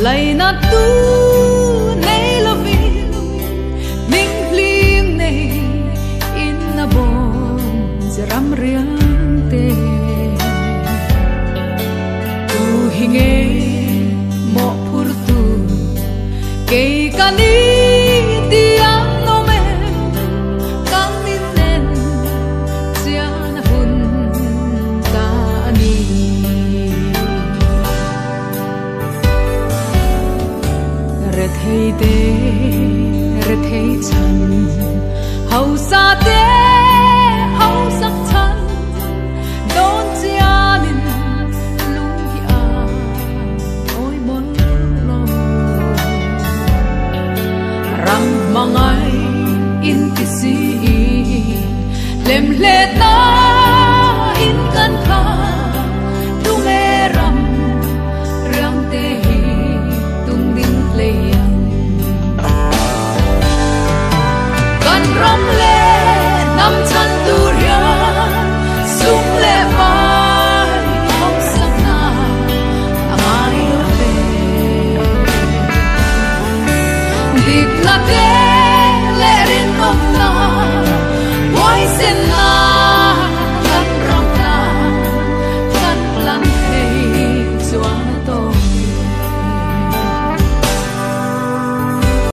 lấy na tu nei lo vi ning lim nei in na bon ram riang te tu hinge mo phur tu ke kani tiang no me kang nin nen chian hun ta ni re thei chan hau sa